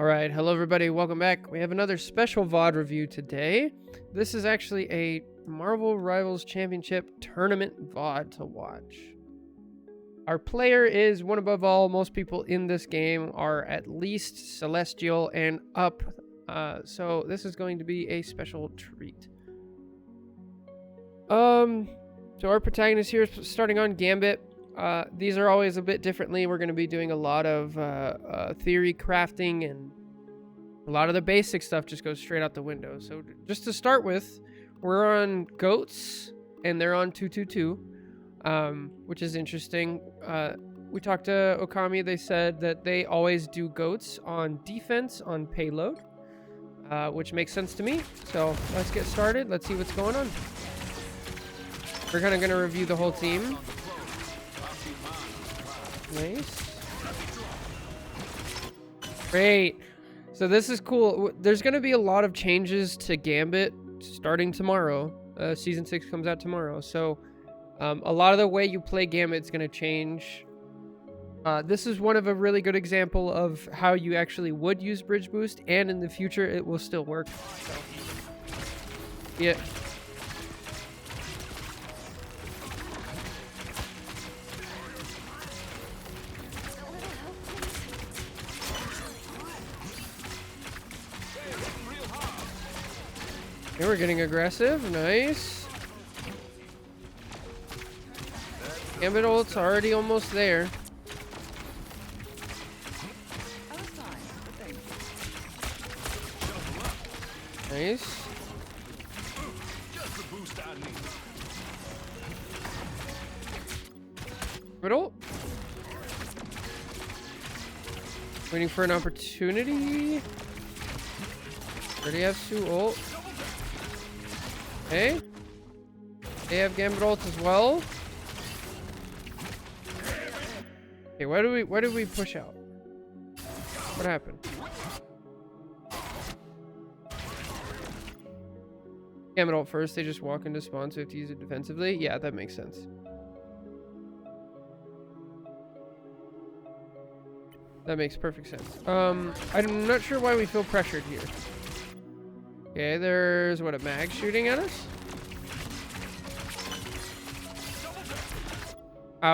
Alright, hello everybody, welcome back. We have another special VOD review today. This is actually a Marvel Rivals Championship tournament VOD to watch. Our player is one above all. Most people in this game are at least Celestial and up. So this is going to be a special treat. So our protagonist here is starting on Gambit. These are always a bit differently. We're going to be doing a lot of theory crafting, and a lot of the basic stuff just goes straight out the window. So just to start with, we're on goats and they're on 222, which is interesting. We talked to Okami. They said that they always do goats on defense on payload, which makes sense to me. So let's get started. Let's see what's going on. We're kind of going to review the whole team. Nice. Great. So this is cool. There's going to be a lot of changes to Gambit starting tomorrow. Season 6 comes out tomorrow. So a lot of the way you play Gambit is going to change. This is one of a really good example of how you actually would use Bridge Boost, and in the future it will still work. So, yeah. Okay, we're getting aggressive. Nice. Gambit ult's already almost there. Nice. Riddle. Waiting for an opportunity. Already have Sue ult. Okay. They have Gambit ult as well. Okay, why did we push out? What happened? Gambit ult first, they just walk into spawn, so we have to use it defensively. Yeah, that makes sense. That makes perfect sense. I'm not sure why we feel pressured here. Okay, there's what, a mag shooting at us?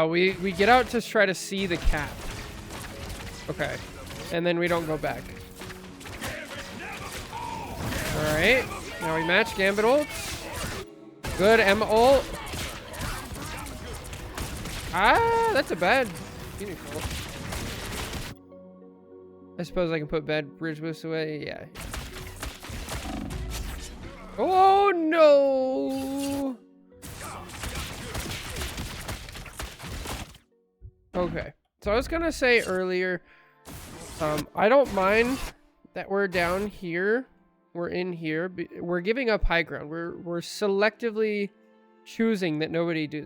We get out to try to see the cap. Okay. And then we don't go back. Alright. Now we match Gambit ult. Good Emma ult. Ah, that's a bad Phoenix ult. I suppose I can put bad Bridge Boost away. Yeah. Oh no! Okay, so I was gonna say earlier, I don't mind that we're down here, we're in here, we're giving up high ground. We're selectively choosing that nobody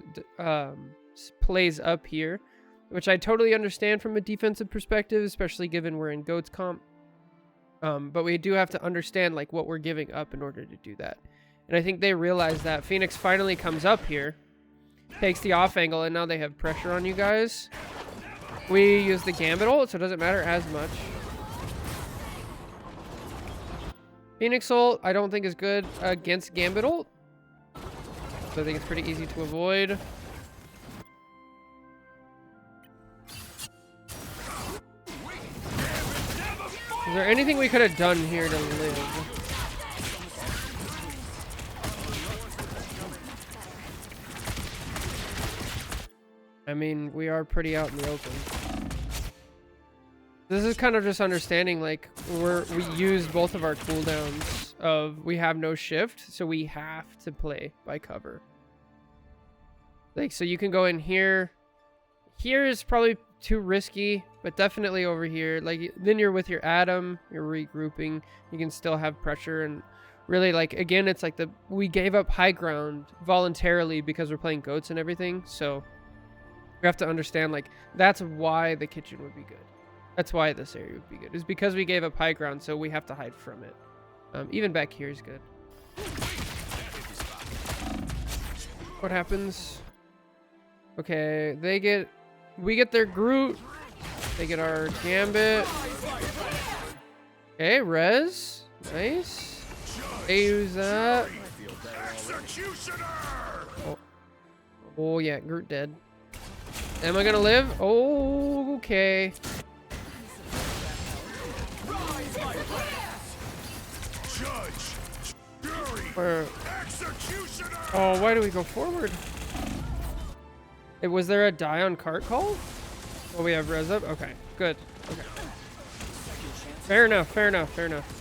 plays up here, which I totally understand from a defensive perspective, especially given we're in goats comp. But we do have to understand like what we're giving up in order to do that. And I think they realize that. Phoenix finally comes up here, takes the off angle, and now they have pressure on you guys. We use the Gambit ult, so it doesn't matter as much. Phoenix ult, I don't think is good against Gambit ult. So I think it's pretty easy to avoid. Is there anything we could have done here to live? I mean, we are pretty out in the open. This is kind of just understanding, like, we used both of our cooldowns of we have no shift, so we have to play by cover. Like, so you can go in here. Here is probably too risky, but definitely over here. Like, then you're with your Atom, you're regrouping, you can still have pressure, and really, like, again, it's like we gave up high ground voluntarily because we're playing goats and everything. So we have to understand, like, that's why the kitchen would be good. That's why this area would be good, is because we gave up high ground, so we have to hide from it. Even back here is good. What happens? Okay, we get their Groot. They get our Gambit. Okay, res. Nice. Okay, use that. Oh. Oh yeah, Groot dead. Am I gonna live? Oh, okay. Oh, why do we go forward? Was there a die on cart call? Oh, we have res up? Okay, good. Okay. Fair enough, fair enough, fair enough.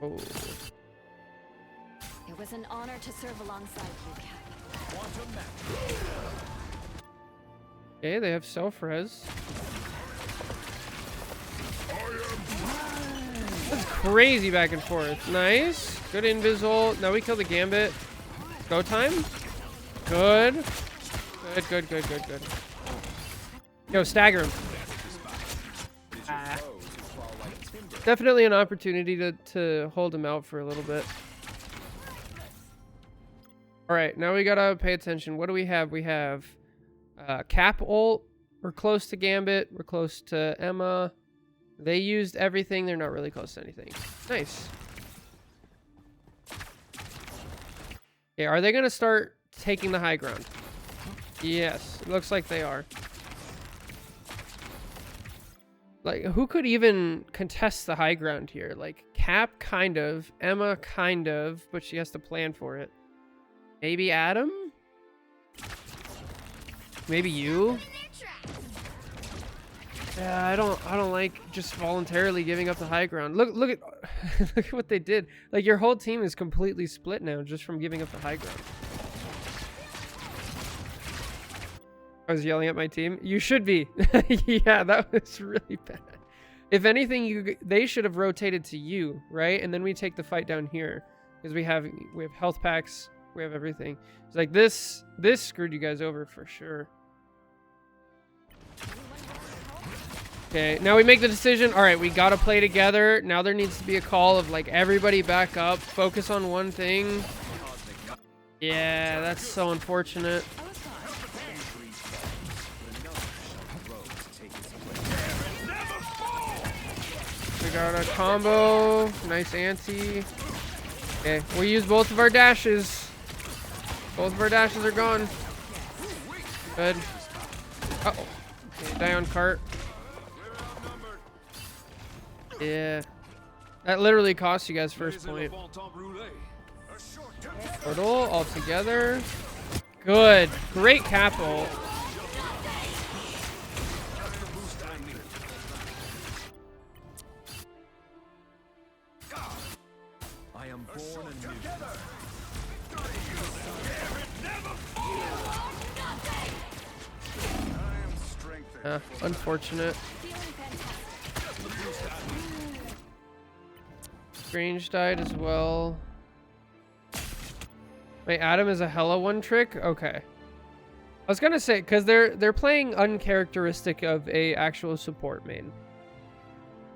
Oh. It was an honor to serve alongside you, Captain. Okay, they have self-res. That's crazy back and forth. Nice. Good invisible. Now we kill the Gambit. Go time. Good. Good, good, good, good, good. Yo, stagger him. Ah. Definitely an opportunity to hold him out for a little bit. Alright, now we gotta pay attention. What do we have? We have Cap ult. We're close to Gambit. We're close to Emma. They used everything. They're not really close to anything. Nice. Okay, are they gonna start taking the high ground? Yes, it looks like they are. Like, who could even contest the high ground here? Like, Cap, kind of. Emma, kind of. But she has to plan for it. Maybe Adam? Maybe you? Yeah, I don't like just voluntarily giving up the high ground. Look at look at what they did. Like, your whole team is completely split now just from giving up the high ground. I was yelling at my team. You should be. Yeah, that was really bad. If anything, they should have rotated to you, right? And then we take the fight down here because we have health packs, we have everything. It's like this screwed you guys over for sure. Okay, now we make the decision. All right, we got to play together. Now there needs to be a call of like everybody back up, focus on one thing. Yeah, that's so unfortunate. We got a combo. Nice anti. Okay, we use both of our dashes. Both of our dashes are gone. Good. Uh-oh. Okay, die on cart. Yeah. That literally cost you guys first point. Portal all together. Good. Great cap ult. I am born anew. Unfortunate. Strange died as well. Wait, Adam is a hella one trick? Okay. I was gonna say, because they're playing uncharacteristic of a actual support main.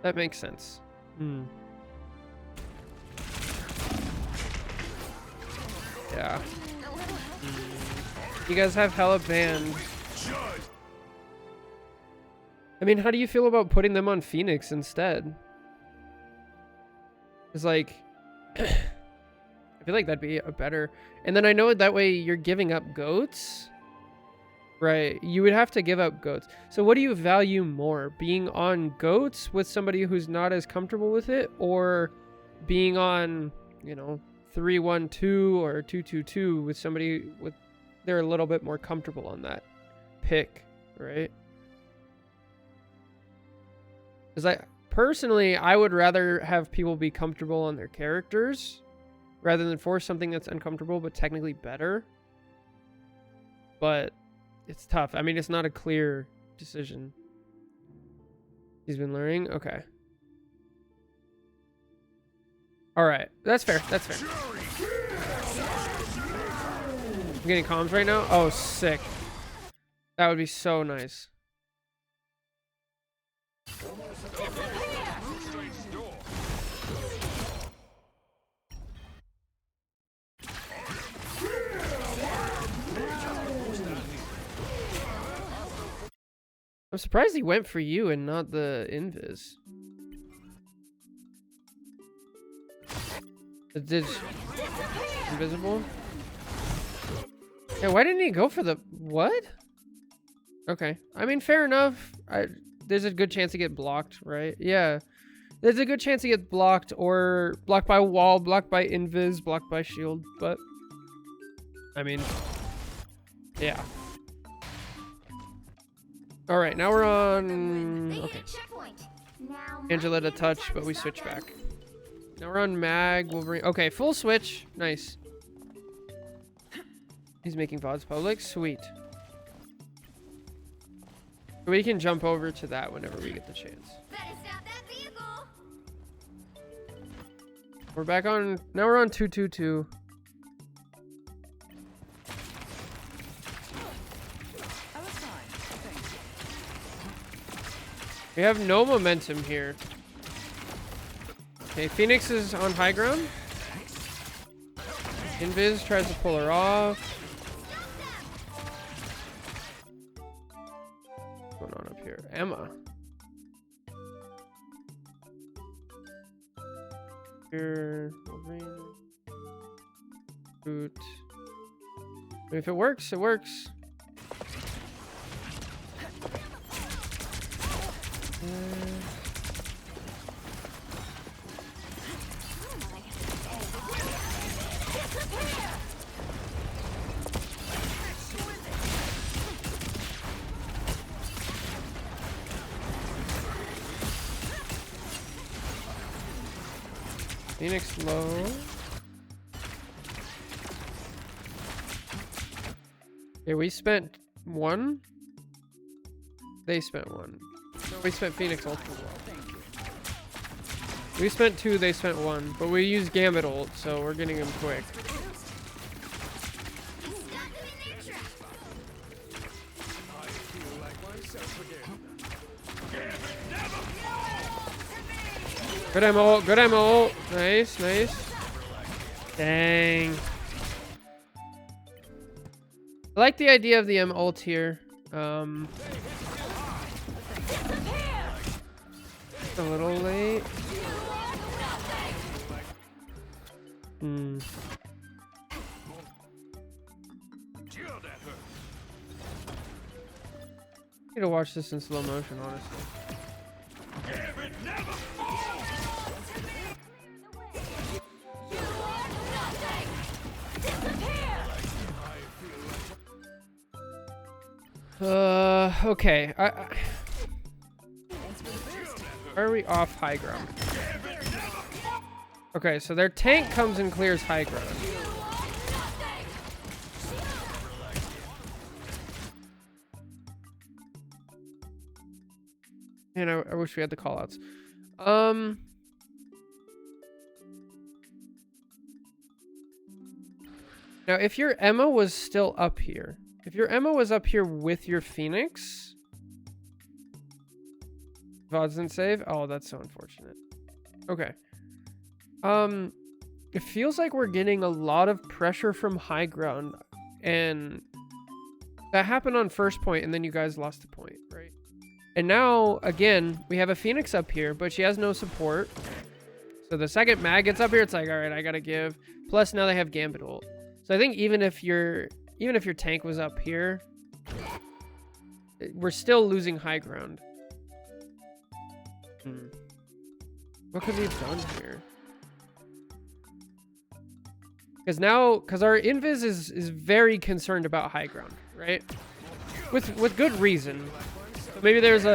That makes sense. Yeah. You guys have hella banned. I mean, how do you feel about putting them on Phoenix instead? It's like, I feel like that'd be a better. And then I know that way you're giving up goats, right? You would have to give up goats. So what do you value more? Being on goats with somebody who's not as comfortable with it, or being on, you know, 3-1-2 or 2-2-2 with somebody with they're a little bit more comfortable on that pick, right? Because personally, I would rather have people be comfortable on their characters rather than force something that's uncomfortable but technically better. But it's tough. I mean, it's not a clear decision. He's been learning? Okay. All right. That's fair. That's fair. I'm getting comms right now? Oh, sick. That would be so nice. I'm surprised he went for you and not the invis. It did invisible. Yeah, why didn't he go for the what? Okay, I mean fair enough. There's a good chance to get blocked, right? Yeah, there's a good chance to get blocked or blocked by wall, blocked by invis, blocked by shield. But I mean, yeah. All right, now we're on. Okay. Angela to touch, but we switch back. Now we're on Mag, Wolverine. Okay, full switch. Nice. He's making VODs public. Sweet. We can jump over to that whenever we get the chance. We're back on. Now we're on 222. We have no momentum here. Okay, Phoenix is on high ground. Invis tries to pull her off. What's going on up here? Emma. Here, Wolverine. Boot. If it works, it works. Phoenix low. Okay, we spent 1. They spent 1. No, we spent Phoenix ult as well. We spent 2, they spent 1. But we used Gambit ult, so we're getting him quick. Good ammo, good ammo. Nice, nice. Dang. I like the idea of the M ult here. A little late. Need to watch this in slow motion, honestly. Okay. Why are we off high ground? Okay, so their tank comes and clears high ground. And I wish we had the callouts. Now, if your Emma was still up here, if your Emma was up here with your Phoenix, VODs didn't save. Oh, that's so unfortunate. Okay. It feels like we're getting a lot of pressure from high ground, and that happened on first point, and then you guys lost the point, right? And now, again, we have a Phoenix up here, but she has no support. So the second Mag gets up here, it's like, all right, I gotta give. Plus, now they have Gambit ult. So I think even if your tank was up here, we're still losing high ground. What could we have done here? Because our invis is very concerned about high ground, right? With good reason. So maybe there's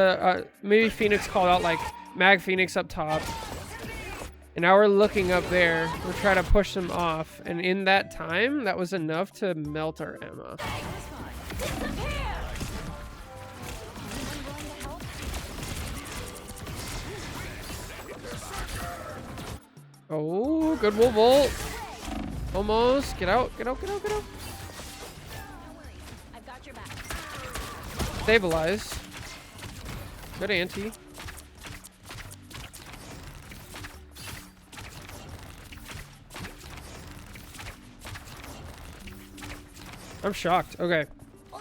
maybe Phoenix called out like Mag Phoenix up top, and now we're looking up there. We're trying to push them off, and in that time, that was enough to melt our Emma. Oh, good wolf ult. Almost. Get out, get out, get out, get out. I've got your back. Stabilize. Good anti. I'm shocked. Okay.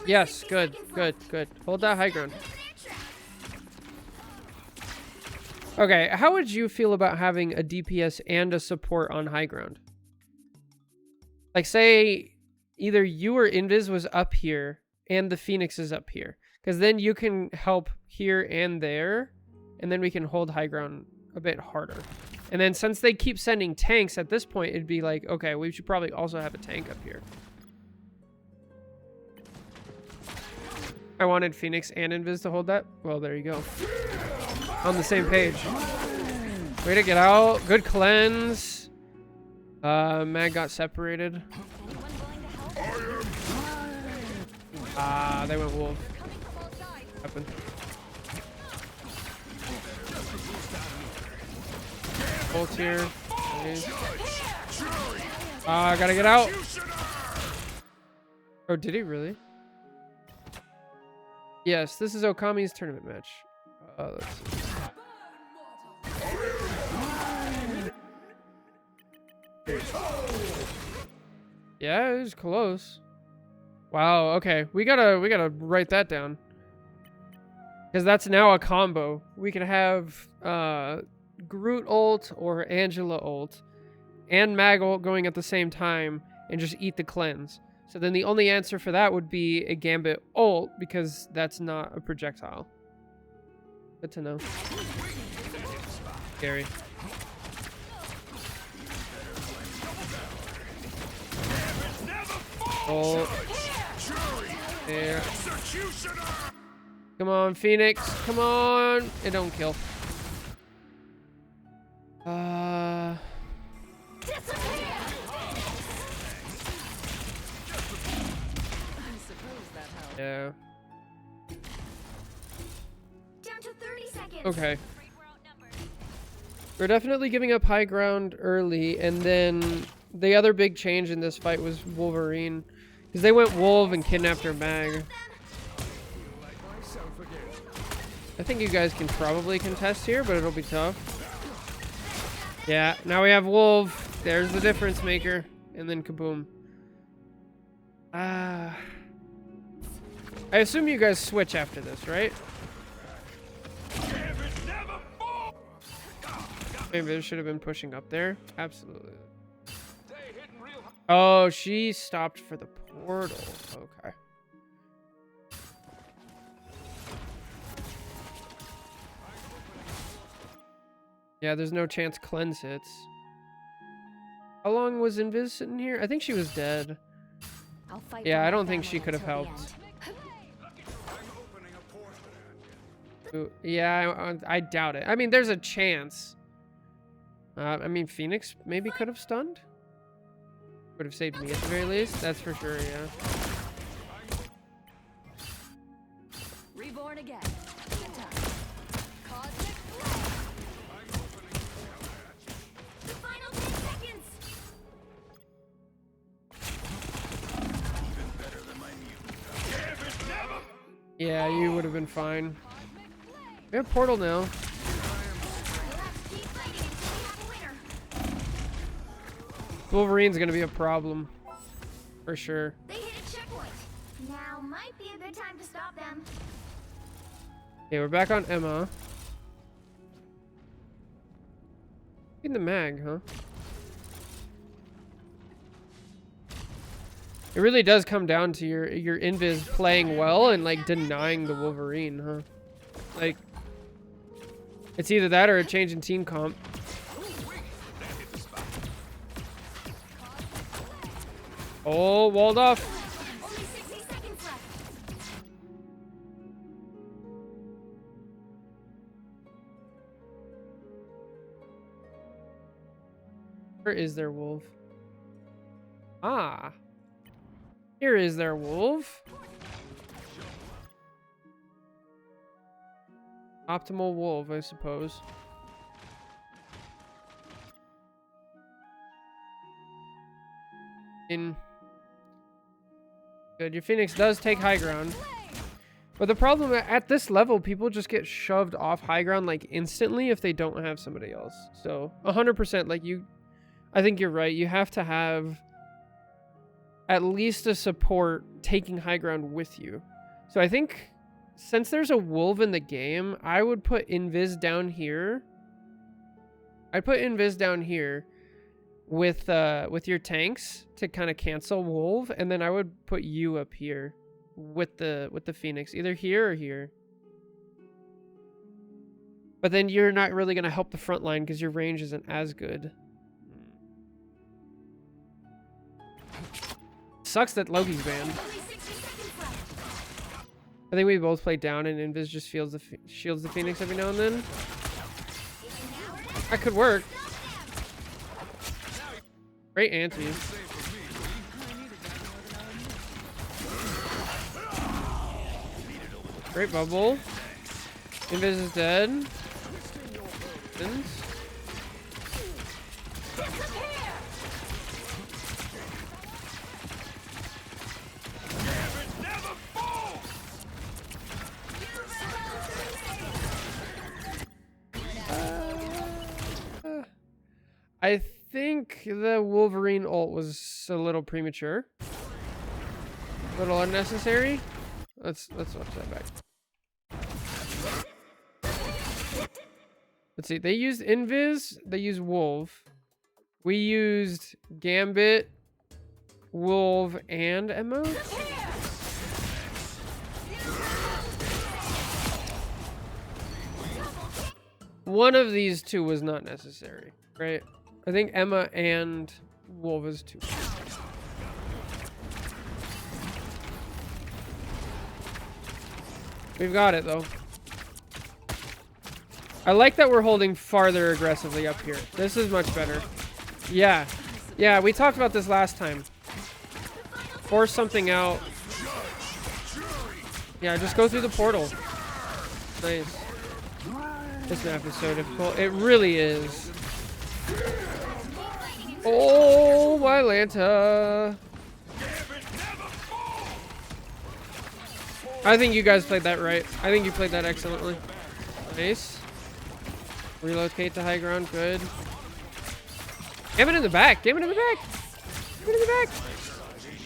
Yes, good, good, good. Hold that high ground. Okay, how would you feel about having a DPS and a support on high ground? Like, say either you or Invis was up here and the Phoenix is up here. Because then you can help here and there, and then we can hold high ground a bit harder. And then since they keep sending tanks, at this point, it'd be like, okay, we should probably also have a tank up here. I wanted Phoenix and Invis to hold that. Well, there you go. On the same page. Way to get out. Good cleanse. Mag got separated. They went wolf. Happened. Ult here. Gotta get out. Oh, did he really? Yes, this is Okami's tournament match. Let's see. Yeah, it was close. Wow, okay. We gotta write that down. Because that's now a combo. We can have Groot ult or Angela ult and Mag ult going at the same time and just eat the cleanse. So then the only answer for that would be a Gambit ult because that's not a projectile. Good to know. Scary. Ult. There. Come on, Phoenix. Come on. It don't kill. Yeah. Down to 30 seconds. Okay. We're definitely giving up high ground early, and then the other big change in this fight was Wolverine. Because they went Wolf and kidnapped her Mag. I think you guys can probably contest here, but it'll be tough. Yeah, now we have Wolf. There's the difference maker. And then kaboom. I assume you guys switch after this, right? Maybe they should have been pushing up there. Absolutely. Oh, she stopped for the portal. Okay. Yeah, there's no chance cleanse hits. How long was Invis sitting here? I think she was dead. Yeah, I don't think she could have helped. Ooh, yeah, I doubt it. I mean, there's a chance. I mean, Phoenix maybe could have stunned. Would have saved me at the very least. That's for sure, yeah. Reborn again. Final 10 seconds. Yeah, you would have been fine. We have portal now. Wolverine's gonna be a problem, for sure. They hit a checkpoint. Now might be a good time to stop them. Okay, we're back on Emma. In the Mag, huh? It really does come down to your Invis playing well and like denying the Wolverine, huh? Like, it's either that or a change in team comp. Oh, walled off. Only 60 seconds left. Where is their wolf? Ah. Here is their wolf. Optimal wolf, I suppose. Good, your Phoenix does take high ground. But the problem at this level, people just get shoved off high ground like instantly if they don't have somebody else. So 100%, like I think you're right. You have to have at least a support taking high ground with you. So I think since there's a wolf in the game, I would put Invis down here I'd put invis down here with your tanks to kind of cancel wolf, and then I would put you up here with the phoenix, either here or here. But then you're not really gonna help the front line because your range isn't as good. Sucks that Loki's banned. I think we both play down and invis just shields the phoenix every now and then. That could work. Great anti. Great bubble. Invis is dead. I think the Wolverine ult was a little premature. A little unnecessary. Let's watch that back. Let's see. They used Invis. They used Wolf. We used Gambit, Wolf, and Emote. One of these two was not necessary, right? I think Emma and Wolf is too. We've got it though. I like that we're holding farther aggressively up here. This is much better. Yeah. Yeah, we talked about this last time. Force something out. Yeah, just go through the portal. Nice. This map is so difficult. It really is. Oh, my Lanta. I think you guys played that right. I think you played that excellently. Nice. Relocate to high ground. Good. Gambit in the back. Gambit in the back. Gambit in the back.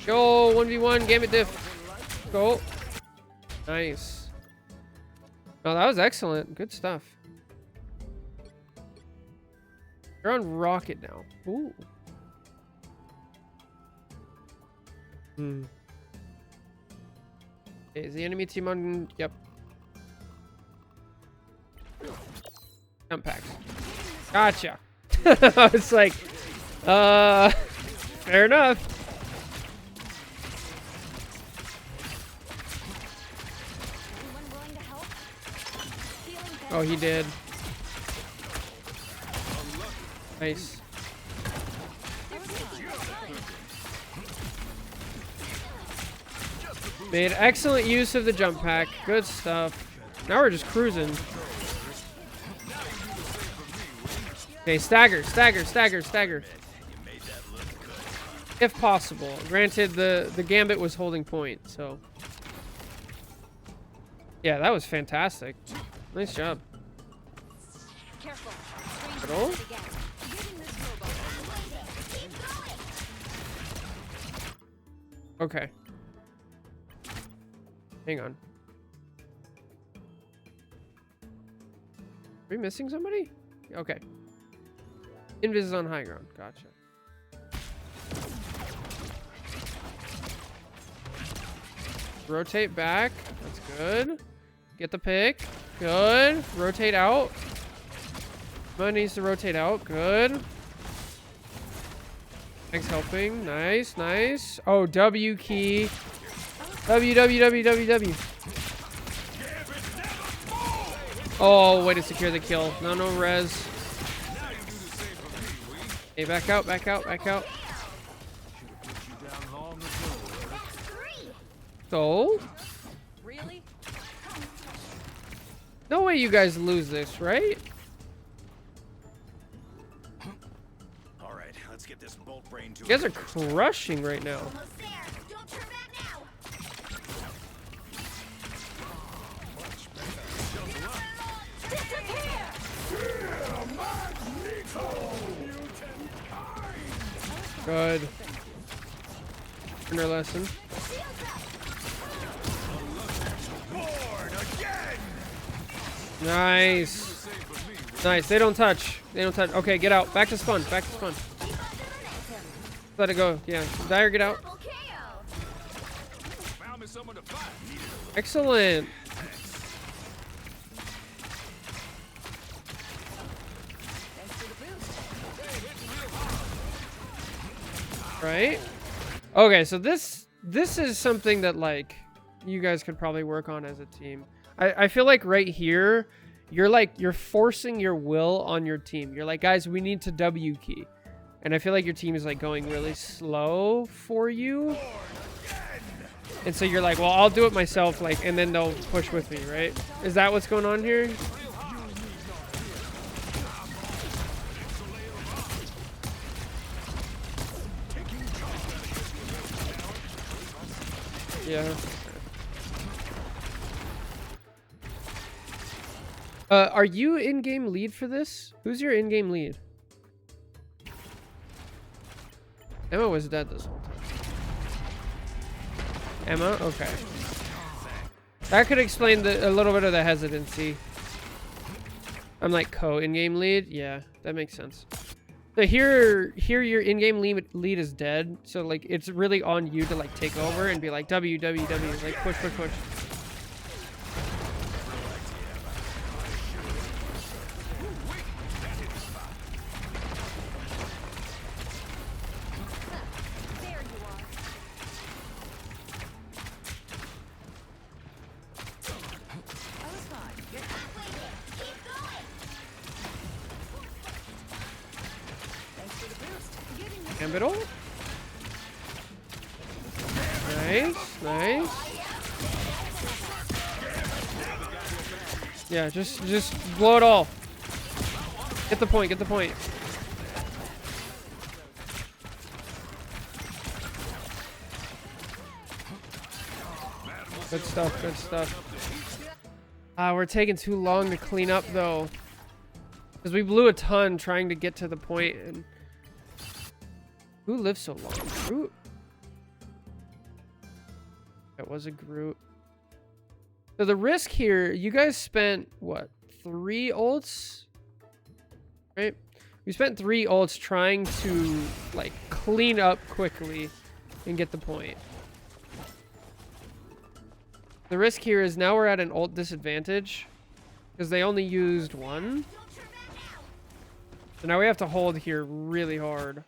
Go. 1v1. Gambit diff. Go. Nice. Oh, that was excellent. Good stuff. You're on rocket now. Ooh. Hmm. Okay, is the enemy team on? Yep. Jump packs. Gotcha. I was like, fair enough. Oh, he did. Nice. Made excellent use of the jump pack. Good stuff. Now we're just cruising. Okay, stagger, stagger, stagger, stagger. If possible. Granted, the Gambit was holding point, so. Yeah, that was fantastic. Nice job. Careful. Okay. Hang on. Are we missing somebody? Okay. Invis is on high ground. Gotcha. Rotate back. That's good. Get the pick. Good. Rotate out. Someone needs to rotate out. Good. Thanks helping. Nice, nice. Oh, W key. W, W, W, W, W. Oh, way to secure the kill. No, no res. Hey, back out, back out, back out. So? Really? No way you guys lose this, right? All right, let's get this bolt brain to. You guys are crushing right now. Almost there. Don't turn back now. Good. Learn our lesson. Nice. Nice. They don't touch. They don't touch. Okay, get out. Back to spawn. Back to spawn. Let it go. Yeah. Dire, get out. Excellent. Right? Okay, so this is something that like you guys could probably work on as a team. I feel like right here you're forcing your will on your team. You're like, guys, we need to W key. And I feel like your team is like going really slow for you. And so you're like, well, I'll do it myself, like, and then they'll push with me, right? Is that what's going on here? Yeah. Are you in-game lead for this? Who's your in-game lead? Emma was dead this whole time. Emma? Okay. That could explain a little bit of the hesitancy. I'm like co-in-game lead? Yeah, that makes sense. So here your in-game lead is dead. So like it's really on you to like take over and be like W, like push. Gambit ult. Nice. Yeah, just blow it all. Get the point. Good stuff. We're taking too long to clean up though. Because we blew a ton trying to get to the point and who lives so long? Groot? That was a Groot. So the risk here, you guys spent, what, 3 ults? Right? We spent 3 ults trying to, like, clean up quickly and get the point. The risk here is now we're at an ult disadvantage because they only used 1. So now we have to hold here really hard.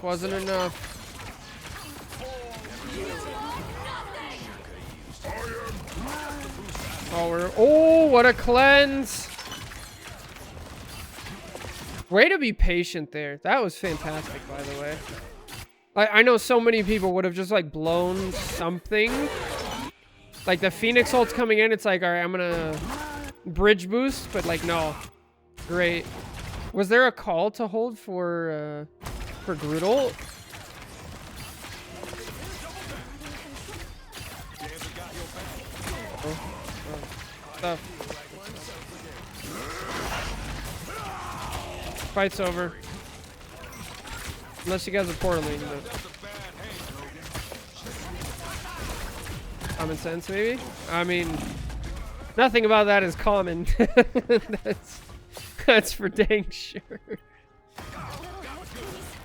Wasn't enough. Oh, what a cleanse. Way to be patient there. That was fantastic, by the way. I know so many people would have just like blown something. Like the Phoenix ult's coming in, it's like, all right, I'm gonna bridge boost, but like, no. Great. Was there a call to hold for Groot ult? Stuff. Fight's over. Unless you guys are portaling. Common sense, maybe? I mean, nothing about that is common. That's for dang sure.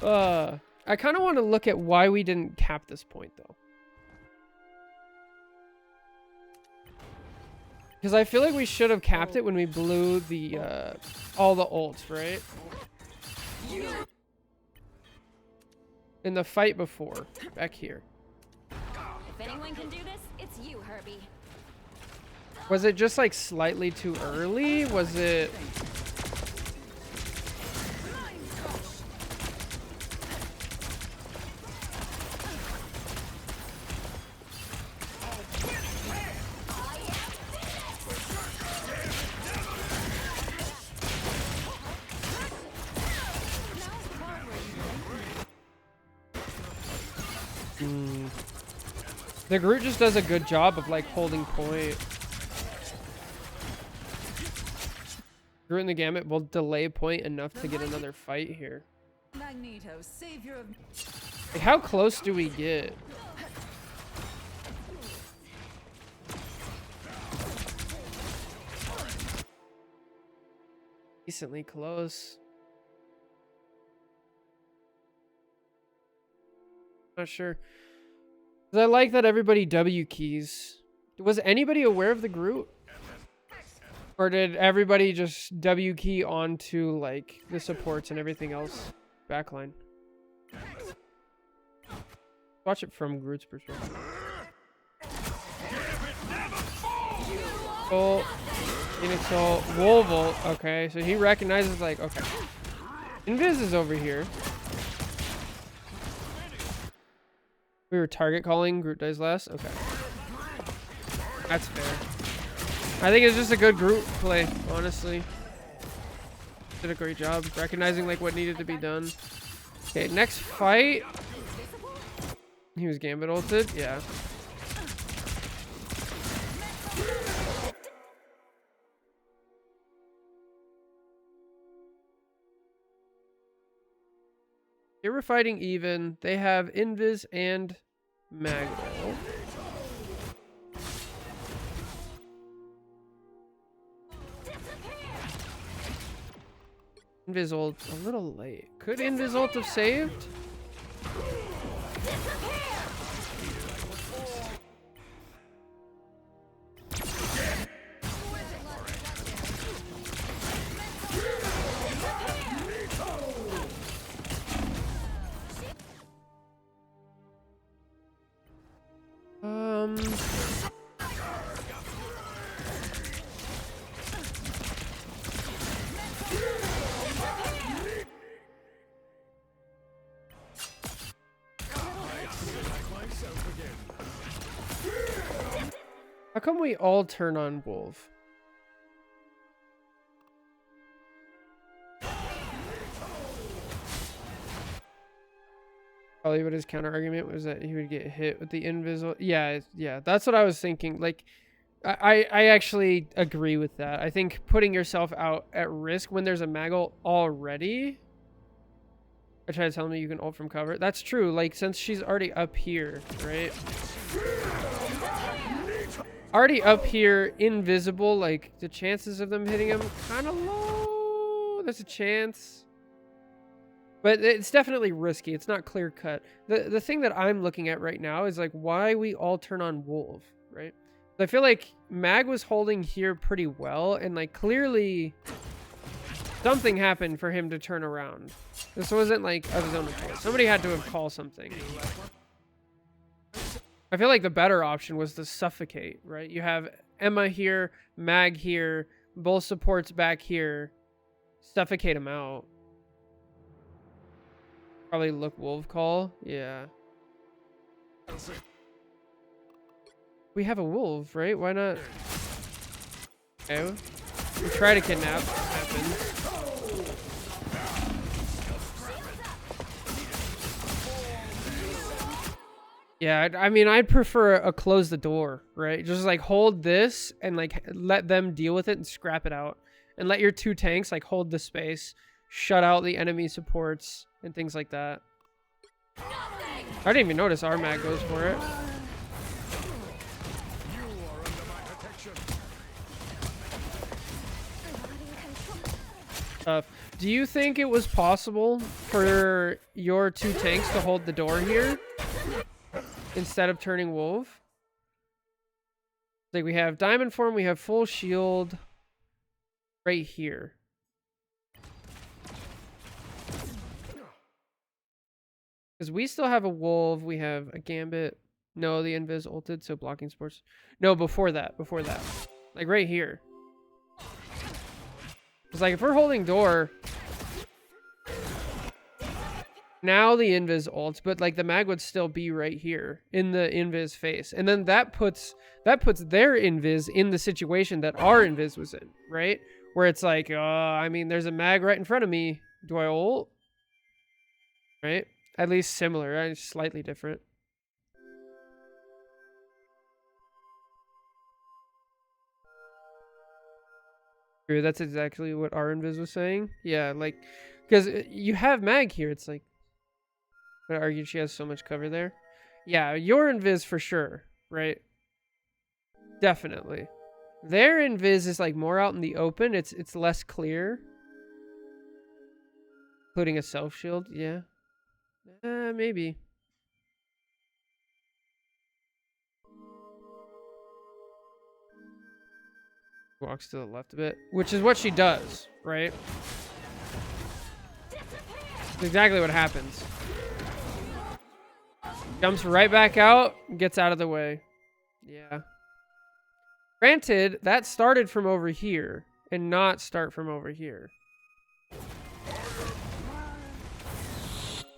I kind of want to look at why we didn't cap this point, though. Because I feel like we should have capped it when we blew the all the ults, right? In the fight before, back here. If anyone can do this, it's you, Herbie. Was it just like slightly too early? Was it... The Groot just does a good job of like holding point. Groot and the Gambit will delay point enough to get another fight here. Magneto, savior of. Like, how close do we get? Decently close. Not sure. 'Cause I like that everybody W keys. Was anybody aware of the Groot? Or did everybody just W key onto like the supports and everything else? Backline. Watch it from Groot's perspective. Oh, Phoenix Ult, Wolvolt. Okay, so he recognizes like, okay. Invis is over here. We were target calling, Groot dies last. Okay. That's fair. I think it's just a good Groot play, honestly. Did a great job recognizing like what needed to be done. Okay, next fight. He was Gambit ulted, yeah. Here we're fighting even. They have Invis and Magno. Invis ult a little late. Could Invis ult have saved? How come we all turn on Wolf? Probably what his counter argument was that he would get hit with the invisible. Yeah, yeah, that's what I was thinking. Like, I actually agree with that. I think putting yourself out at risk when there's a Maggle already. I try to tell me you can ult from cover. That's true. Like, since she's already up here, right? Already up here, invisible. Like, the chances of them hitting him kind of low. There's a chance. But it's definitely risky. It's not clear cut. The thing that I'm looking at right now is like why we all turn on Wolf, right? I feel like Mag was holding here pretty well, and like clearly something happened for him to turn around. This wasn't like of his own choice. Somebody had to have called something. I feel like the better option was to suffocate, right? You have Emma here, Mag here, both supports back here. Suffocate him out. Probably look Wolf call. Yeah. We have a wolf, right? Why not? Okay. We try to kidnap. Happens. Yeah, I mean, I'd prefer a close the door, right? Just like hold this and like let them deal with it and scrap it out. And let your two tanks like hold the space, shut out the enemy supports and things like that. I didn't even notice our mag goes for it. Do you think it was possible for your two tanks to hold the door here instead of turning Wolf? Like we have diamond form, we have full shield right here. Because we still have a Wolf, we have a Gambit. No, the Invis ulted, so blocking sports. No, before that. Like right here. It's like if we're holding door, now the Invis ults, but like the mag would still be right here in the Invis face. And then that puts their Invis in the situation that our Invis was in, right? Where it's like, I mean, there's a mag right in front of me. Do I ult? Right? At least similar, right? Slightly different. True, that's exactly what our Invis was saying. Yeah, like Because you have Mag here. It's like, I argue she has so much cover there. Yeah, your invis for sure, right? Definitely. Their invis is like more out in the open. It's less clear. Including a self shield, yeah. Maybe. Walks to the left a bit, which is what she does, right? That's exactly what happens. Jumps right back out, gets out of the way. Yeah. Granted, that started from over here and not start from over here.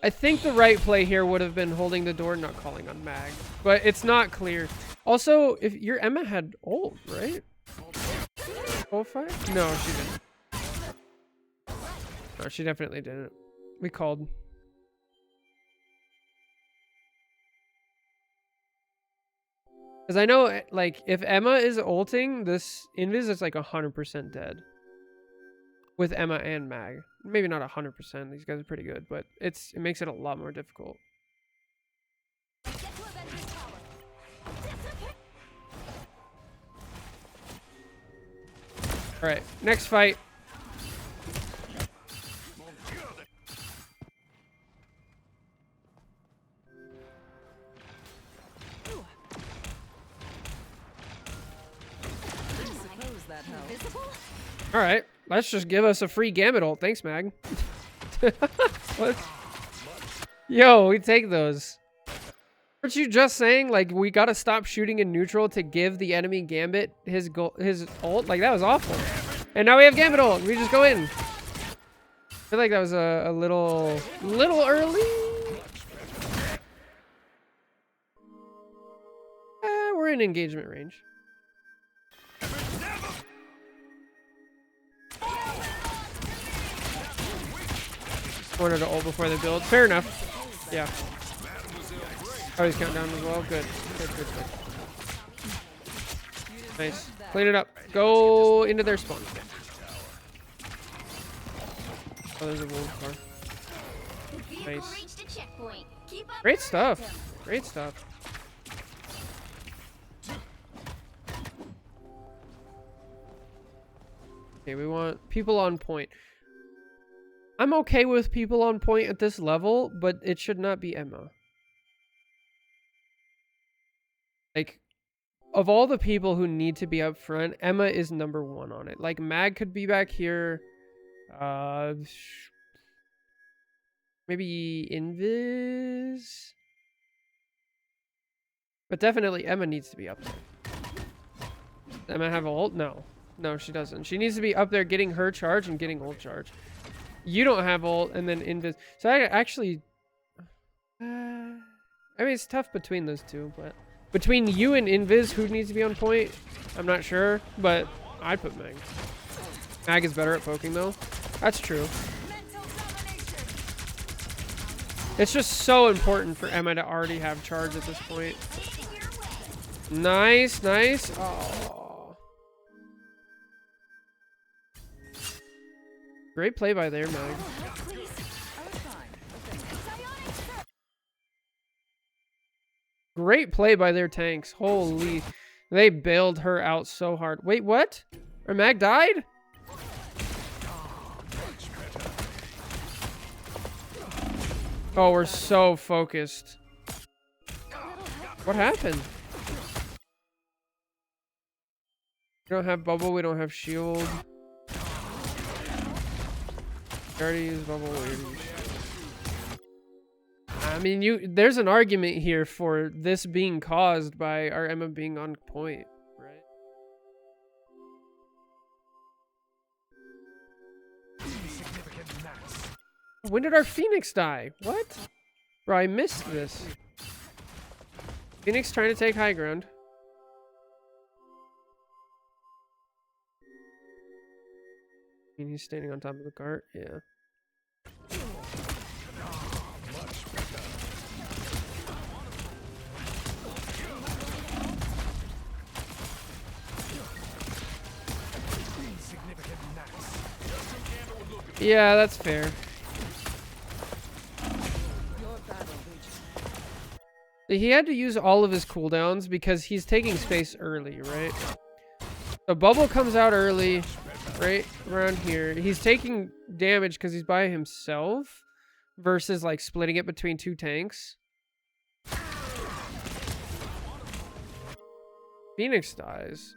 I think the right play here would have been holding the door, not calling on Mag, but it's not clear. Also, if your Emma had ult, right? Ult fight? No, she didn't. No, she definitely didn't. We called. Because I know, like, if Emma is ulting, this invis is like 100% dead. With Emma and Mag. Maybe not 100%. These guys are pretty good, but it makes it a lot more difficult. Alright, next fight. Alright, let's just give us a free Gambit ult. Thanks, Mag. What? Yo, we take those. Aren't you just saying, like, we gotta stop shooting in neutral to give the enemy Gambit his ult? Like, that was awful. And now we have Gambit ult. We just go in. I feel like that was a little early. We're in engagement range. Wanted to ult before they build. Fair enough. Yeah. Oh, he's counting down as well. Good. Good. Nice. Clean it up. Go into their spawn. Oh, there's a wolf car. Nice. Great stuff. Great stuff. Okay, we want people on point. I'm okay with people on point at this level, but it should not be Emma. Like, of all the people who need to be up front, Emma is number one on it. Like, Mag could be back here. Maybe Invis? But definitely Emma needs to be up there. Does Emma have ult? No. No, she doesn't. She needs to be up there getting her charge and getting ult charge. You don't have ult, and then Invis. So I actually... I mean, it's tough between those two, but... Between you and Invis, who needs to be on point? I'm not sure, but I'd put Mag. Mag is better at poking, though. That's true. It's just so important for Emma to already have charge at this point. Nice, nice. Oh. Great play by there, Mag. Great play by their tanks. Holy. They bailed her out so hard. Wait, what? Our Mag died? Oh, we're so focused. What happened? We don't have bubble. We don't have shield. We already used bubble. We already used shield. I mean, there's an argument here for this being caused by our Emma being on point, right? When did our Phoenix die? What? Bro, I missed this. Phoenix trying to take high ground. I mean, he's standing on top of the cart. Yeah. Yeah, that's fair. He had to use all of his cooldowns because he's taking space early, right? The bubble comes out early, right around here. He's taking damage because he's by himself versus like splitting it between two tanks. Phoenix dies.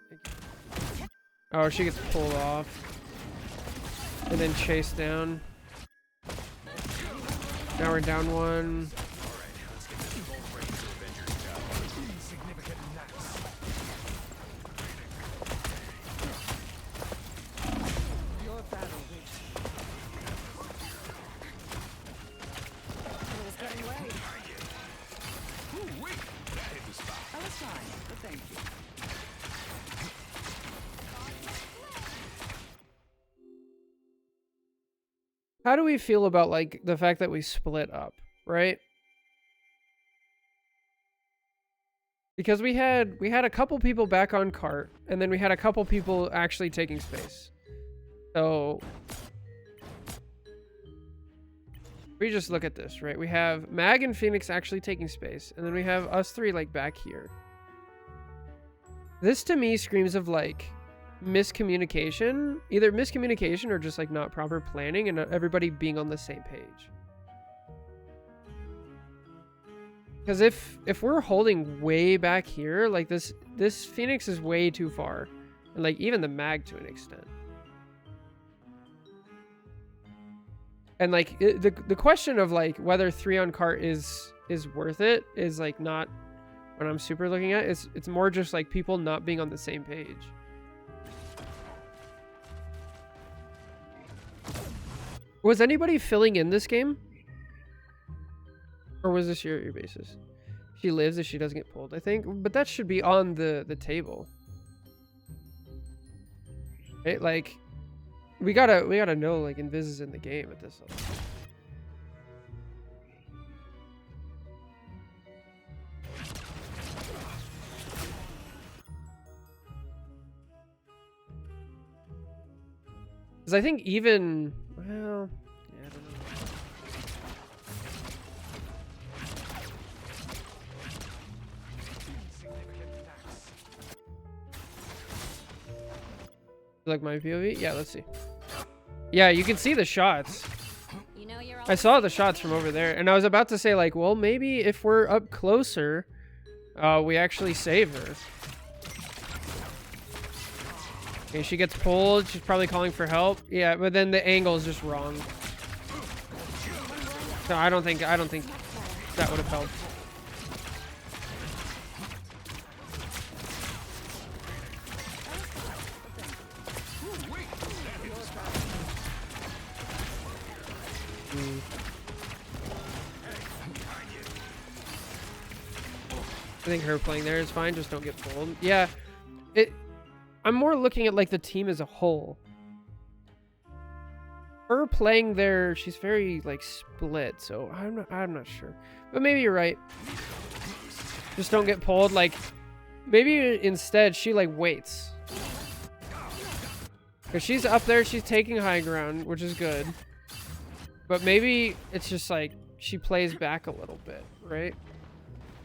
Oh, she gets pulled off. And then chased down. Now we're down one. How do we feel about like the fact that we split up, right? Because we had a couple people back on cart, and then we had a couple people actually taking space. So we just look at this, right? We have Mag and Phoenix actually taking space, and then we have us three like back here. This to me screams of like miscommunication, either miscommunication or just like not proper planning and not everybody being on the same page. Because if we're holding way back here, like this Phoenix is way too far, and like even the Mag to an extent. And like the question of like whether 3 on cart is worth it is like not what I'm super looking at. It's more just like people not being on the same page. Was anybody filling in this game? Or was this your basis? She lives if she doesn't get pulled, I think. But that should be on the table. Right? Like, we gotta know, like, Invis is in the game at this level. Because I think even... Well, yeah, I don't know. Like my POV? Yeah, let's see. Yeah, you can see the shots. You know you're I saw the shots from over there, and I was about to say, like, well, maybe if we're up closer, we actually save her. Okay, she gets pulled. She's probably calling for help. Yeah, but then the angle is just wrong. So I don't think that would have helped. I think her playing there is fine. Just don't get pulled. Yeah, I'm more looking at like the team as a whole. Her playing there, she's very like split, so I'm not sure. But maybe you're right. Just don't get pulled. Like maybe instead she like waits. Cause she's up there, she's taking high ground, which is good. But maybe it's just like she plays back a little bit, right?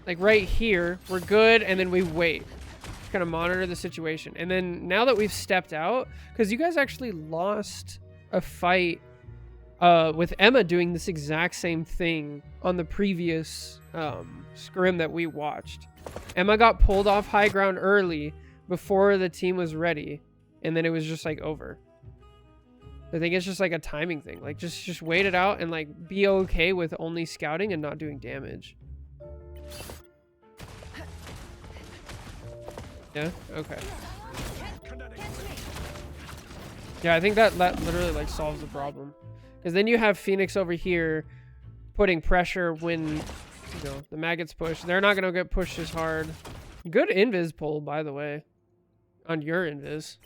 Like right here, we're good, and then we wait. Kind of monitor the situation. And then now that we've stepped out, because you guys actually lost a fight with Emma doing this exact same thing on the previous scrim that we watched. Emma got pulled off high ground early before the team was ready, and then it was just like over. I think it's just like a timing thing. Like just wait it out and like be okay with only scouting and not doing damage. Yeah? Okay. Yeah, I think that literally like solves the problem. Because then you have Phoenix over here putting pressure when, you know, the maggots push. They're not going to get pushed as hard. Good invis pull, by the way. On your invis.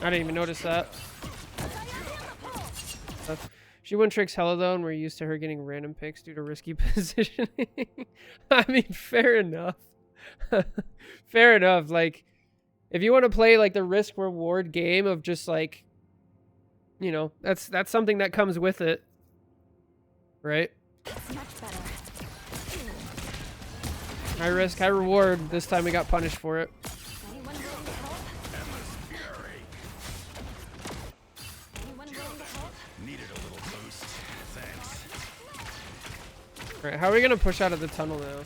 I didn't even notice that. She won tricks hella though, and we're used to her getting random picks due to risky positioning. I mean, fair enough. Fair enough. Like, if you want to play like the risk reward game of just like, you know, that's something that comes with it, right? That's much better. High risk, high reward. This time we got punished for it. Anyone willing to help? Anyone willing to help? Needed a little boost. Thanks. Alright, how are we gonna push out of the tunnel now?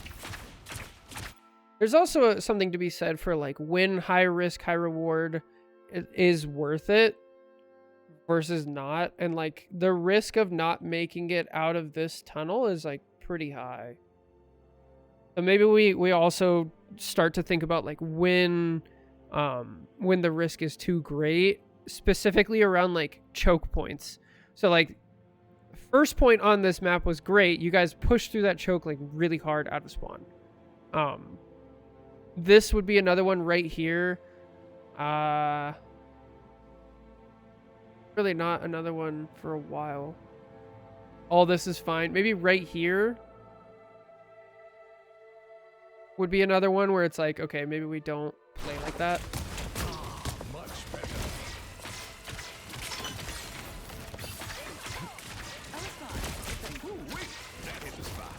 There's also something to be said for like when high risk, high reward is worth it versus not. And like the risk of not making it out of this tunnel is like pretty high. So maybe we also start to think about like when the risk is too great, specifically around like choke points. So like first point on this map was great. You guys pushed through that choke like really hard out of spawn. This would be another one right here. Really not another one for a while. All this is fine. Maybe right here would be another one where it's like, okay, maybe we don't play like that. Much better. Ooh, wait. That hit the spot.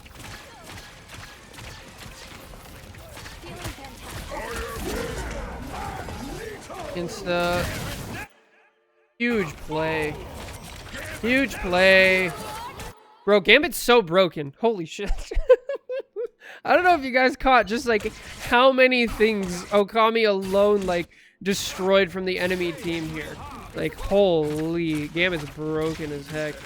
Feeling fantastic. Insta. Huge play. Huge play. Bro, Gambit's so broken. Holy shit. I don't know if you guys caught just like how many things Okami alone like destroyed from the enemy team here. Like holy, Gambit's broken as heck.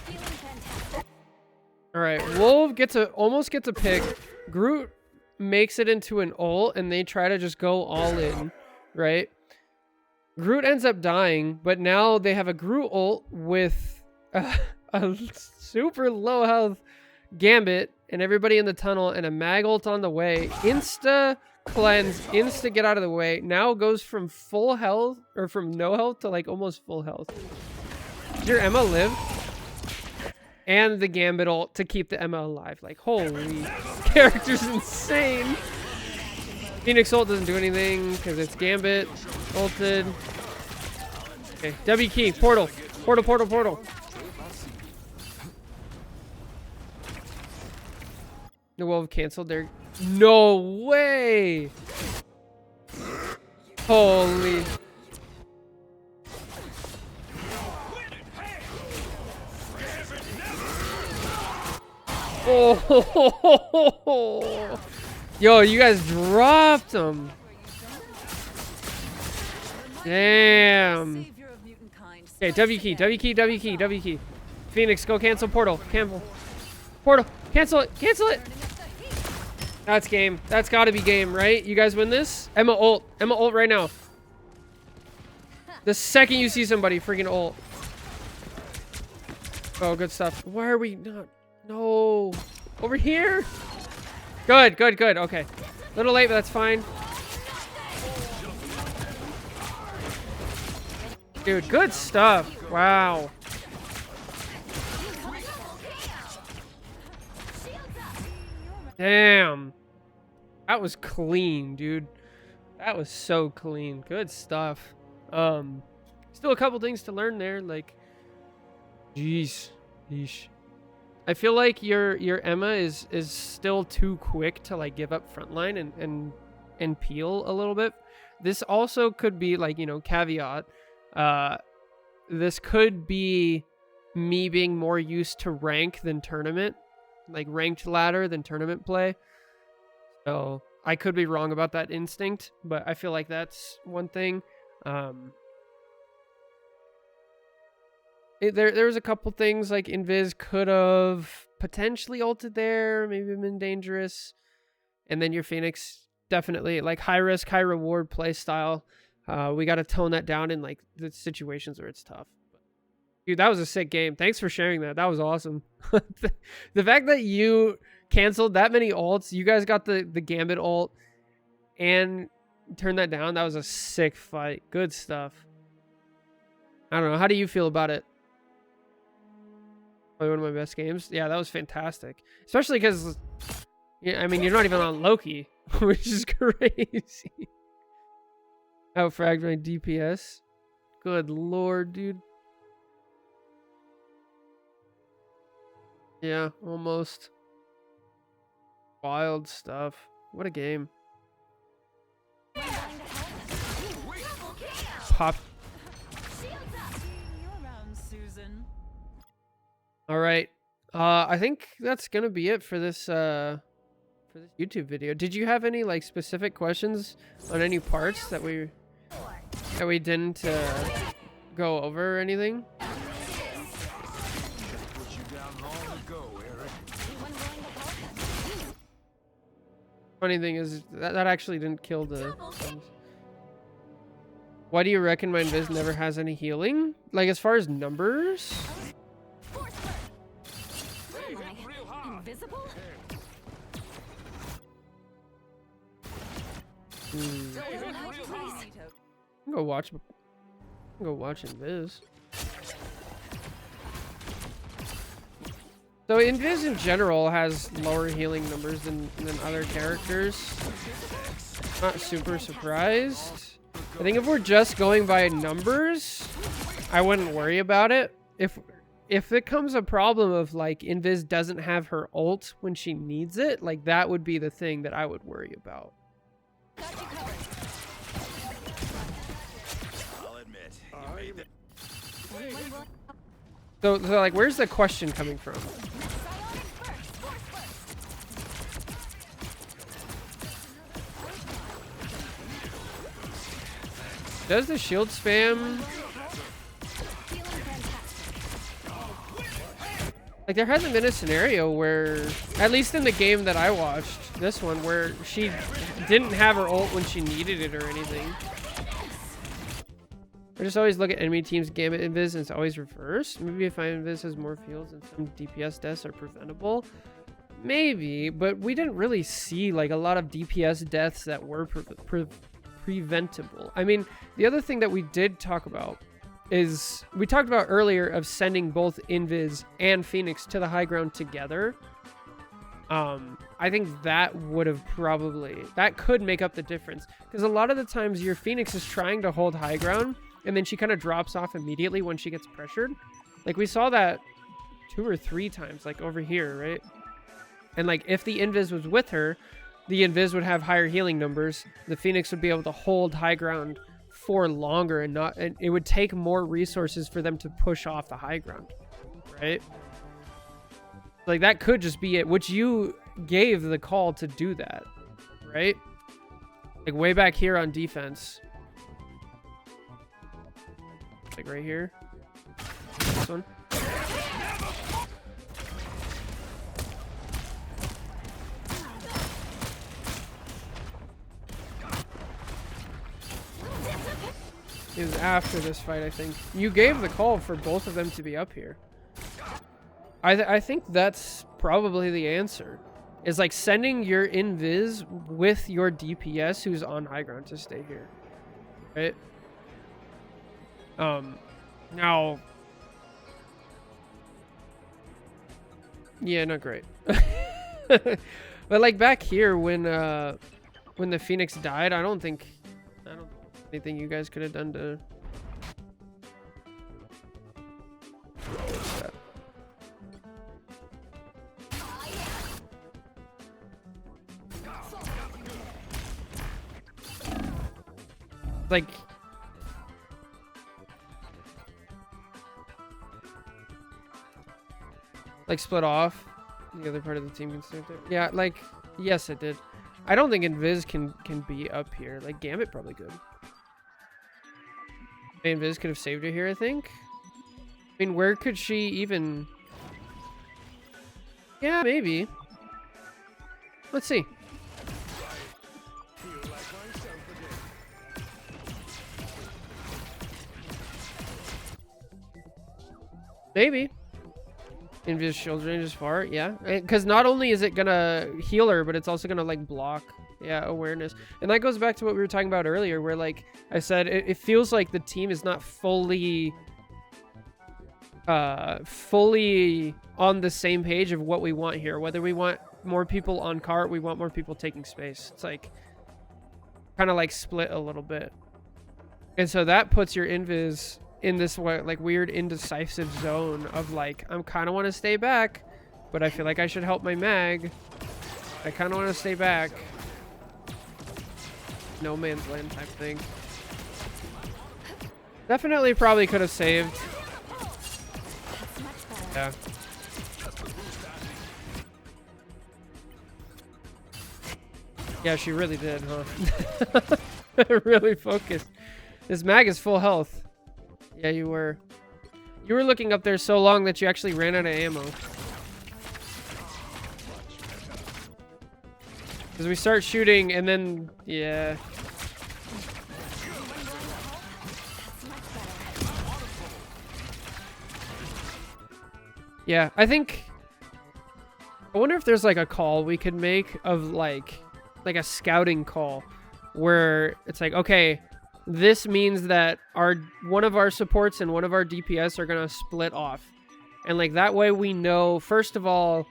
Feeling fantastic. All right, Wolf almost gets a pick. Groot makes it into an ult and they try to just go all in, right? Groot ends up dying, but now they have a Groot ult with a super low health Gambit and everybody in the tunnel and a mag ult on the way. Insta cleanse, insta get out of the way. Now goes from full health or from no health to like almost full health. Did your Emma live? And the Gambit ult to keep the Emma alive. Like, holy, this character's insane. Phoenix ult doesn't do anything because it's Gambit ulted. Okay, W key, portal. Portal, portal, portal. The Wolf canceled their... No way! Holy... Oh, yo, you guys dropped him. Damn. Savior of mutant kind. Okay, W key, W key, W key, W key. Phoenix, go cancel portal. Cancel. Portal. Cancel it. Cancel it. That's game. That's got to be game, right? You guys win this? Emma ult. Emma ult right now. The second you see somebody, freaking ult. Oh, good stuff. Why are we not... No. Over here? Good, good, good. Okay. A little late, but that's fine. Dude, good stuff. Wow. Damn. That was clean, dude. That was so clean. Good stuff. Still a couple things to learn there. Like, jeez. Yeesh. I feel like your Emma is still too quick to like give up frontline and peel a little bit. This also could be like, you know, caveat. This could be me being more used to rank than tournament, like ranked ladder than tournament play. So I could be wrong about that instinct, but I feel like that's one thing. There was a couple things like Invis could have potentially ulted there, maybe been dangerous. And then your Phoenix, definitely like high risk, high reward play style. We got to tone that down in like the situations where it's tough. Dude, that was a sick game. Thanks for sharing that. That was awesome. The fact that you canceled that many ults, you guys got the Gambit ult and turned that down. That was a sick fight. Good stuff. I don't know. How do you feel about it? Probably one of my best games. Yeah, that was fantastic. Especially because, yeah, I mean, you're not even on Loki, which is crazy. Outfragged my DPS. Good lord, dude. Yeah, almost. Wild stuff. What a game. Pop. All right. I think that's gonna be it for this YouTube video. Did you have any like specific questions on any parts that we didn't go over or anything? Funny thing is that actually didn't kill the things. Why do you reckon my invis never has any healing? Like as far as numbers? Invisible? Go watch Invis. So Invis in general has lower healing numbers than other characters. Not super surprised. I think if we're just going by numbers, I wouldn't worry about it. If it becomes a problem of like Invis doesn't have her ult when she needs it, like that would be the thing that I would worry about. I'll admit, you made the... So like, where's the question coming from? Does the shield spam? Like, there hasn't been a scenario where, at least in the game that I watched, this one, where she didn't have her ult when she needed it or anything. I just always look at enemy teams' Gambit invis and it's always reversed. Maybe if my invis has more fields and some DPS deaths are preventable. Maybe, but we didn't really see like a lot of DPS deaths that were preventable. I mean, the other thing that we did talk about is we talked about earlier of sending both Invis and Phoenix to the high ground together. I think that would have that could make up the difference, because a lot of the times your Phoenix is trying to hold high ground and then she kind of drops off immediately when she gets pressured. Like we saw that 2 or 3 times, like over here, right? And like if the Invis was with her, the Invis would have higher healing numbers. The Phoenix would be able to hold high ground for longer and it would take more resources for them to push off the high ground, right? Like that could just be it, which you gave the call to do that, right? Like way back here on defense. Like right here. This one. It was after this fight, I think. You gave the call for both of them to be up here. I think that's probably the answer. Is like sending your invis with your DPS who's on high ground to stay here. Right? Now... Yeah, not great. But like back here when the Phoenix died, I don't think anything you guys could have done to that. Like split off. The other part of the team can stay there. Yeah, like yes, it did. I don't think Invis can be up here. Like Gambit probably could. Invis could have saved her here, I think. I mean, where could she even... Yeah, maybe. Let's see. Maybe. Invis shield range is far, yeah. Because not only is it gonna heal her, but it's also gonna like block. Yeah, awareness. And that goes back to what we were talking about earlier, where like I said, it feels like the team is not fully on the same page of what we want here. Whether we want more people on cart, we want more people taking space. It's like kind of like split a little bit. And so that puts your invis in this like weird indecisive zone of like, I'm kind of want to stay back, but I feel like I should help my mag. I kind of want to stay back. No man's land type thing. Definitely probably could have saved. Yeah. Yeah, she really did, huh? Really focused. This mag is full health. Yeah, you were. You were looking up there so long that you actually ran out of ammo. Because we start shooting and then, yeah. Yeah, I think... I wonder if there's like a call we could make of like a scouting call. Where it's like, okay, this means that one of our supports and one of our DPS are going to split off. And like that way we know, first of all,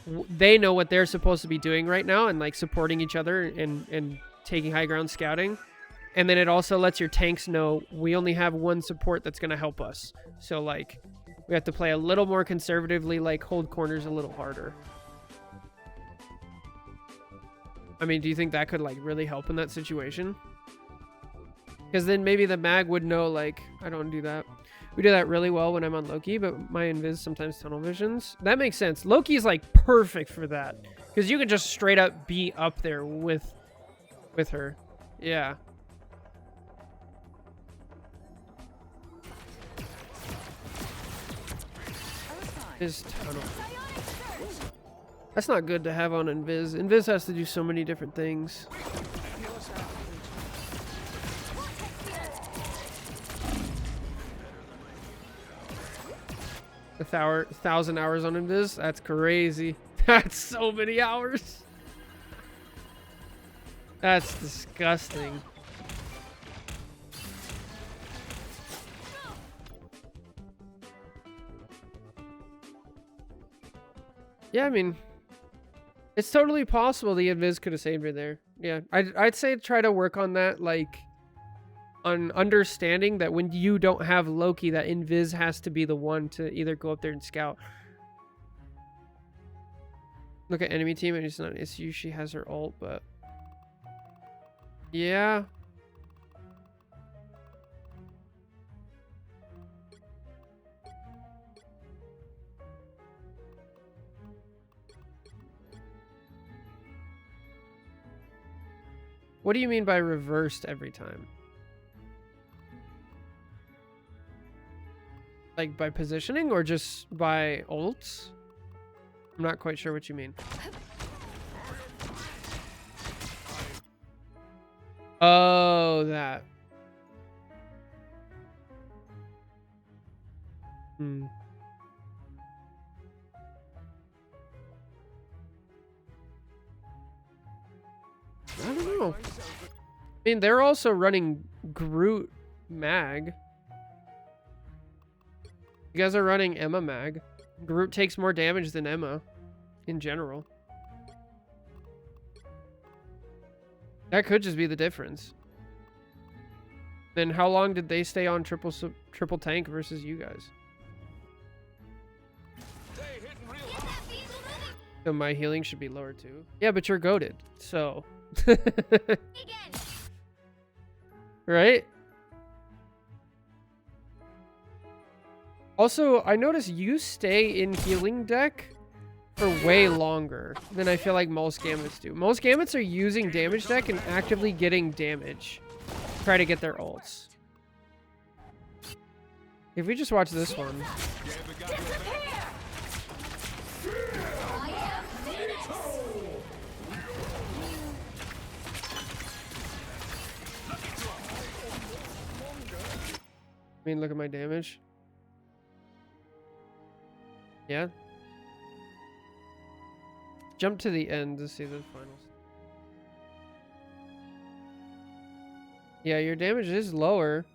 they know what they're supposed to be doing right now and like supporting each other and taking high ground scouting. And then it also lets your tanks know we only have one support that's going to help us. So like we have to play a little more conservatively, like hold corners a little harder. I mean, do you think that could like really help in that situation? Because then maybe the mag would know like, I don't do that. We do that really well when I'm on Loki, but my invis sometimes tunnel visions. That makes sense. Loki is like perfect for that. Because you can just straight up be up there with her. Yeah. His tunnel. That's not good to have on invis. Invis has to do so many different things. 1,000 hours on invis? That's crazy. That's so many hours. That's disgusting. Yeah, I mean, it's totally possible the invis could have saved her there. Yeah, I'd say try to work on that, like, on understanding that when you don't have Loki, that invis has to be the one to either go up there and scout. Look at enemy team, and it's not an issue. She has her ult, but yeah. What do you mean by reversed every time? Like by positioning or just by ults? I'm not quite sure what you mean. Oh, that. Hmm. I don't know. I mean, they're also running Groot mag. You guys are running Emma mag. Groot takes more damage than Emma in general. That could just be the difference. Then how long did they stay on triple tank versus you guys? So my healing should be lower too. Yeah, but you're goated, so. Right? Also, I notice you stay in healing deck for way longer than I feel like most Gambits do. Most Gambits are using damage deck and actively getting damage. Try to get their ults. If we just watch this one. I mean, look at my damage. Yeah. Jump to the end to see the finals. Yeah, your damage is lower.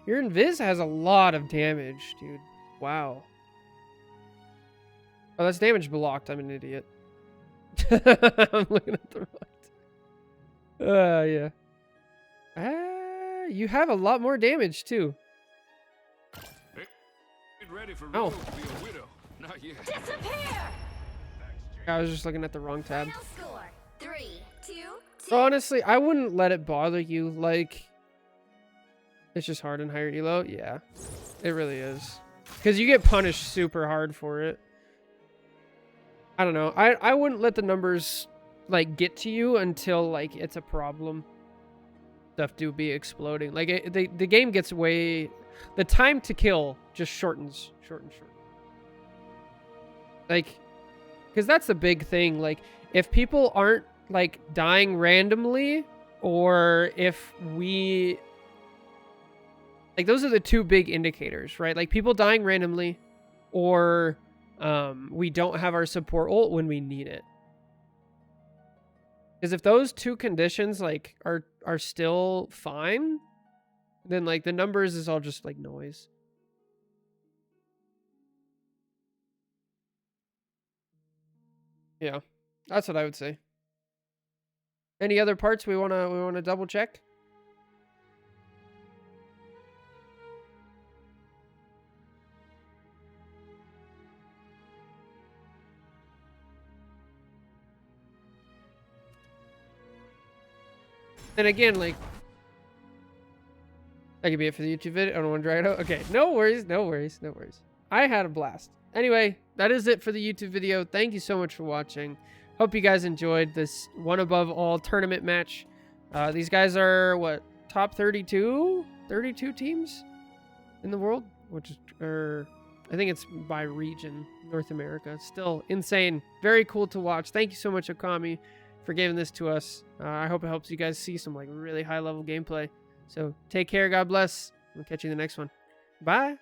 Your invis has a lot of damage, dude. Wow. Oh, that's damage blocked. I'm an idiot. I'm looking at the right. Yeah. You have a lot more damage too. Get ready for Oh. Rose to be a widow. Not yet. Disappear! I was just looking at the wrong tab. Final score. 3, 2, 2. So honestly, I wouldn't let it bother you. Like, it's just hard in higher elo. Yeah, it really is. Because you get punished super hard for it. I don't know. I wouldn't let the numbers like get to you until like it's a problem. Stuff do be exploding. Like the game gets way, the time to kill just shortens. Like, because that's the big thing. Like, if people aren't like dying randomly, or if we, like, those are the two big indicators, right? Like people dying randomly, or we don't have our support ult when we need it. Because if those two conditions like are still fine, then like the numbers is all just like noise. Yeah, that's what I would say. Any other parts we wanna double check? And again, like, that could be it for the YouTube video. I don't want to drag it out. Okay, no worries. I had a blast. Anyway, that is it for the YouTube video. Thank you so much for watching. Hope you guys enjoyed this one above all tournament match. These guys are, what, top 32 teams in the world? Which is, I think it's by region, North America. Still insane. Very cool to watch. Thank you so much, Okami, for giving this to us. I hope it helps you guys see some like really high level gameplay. So take care. God bless. We'll catch you in the next one. Bye.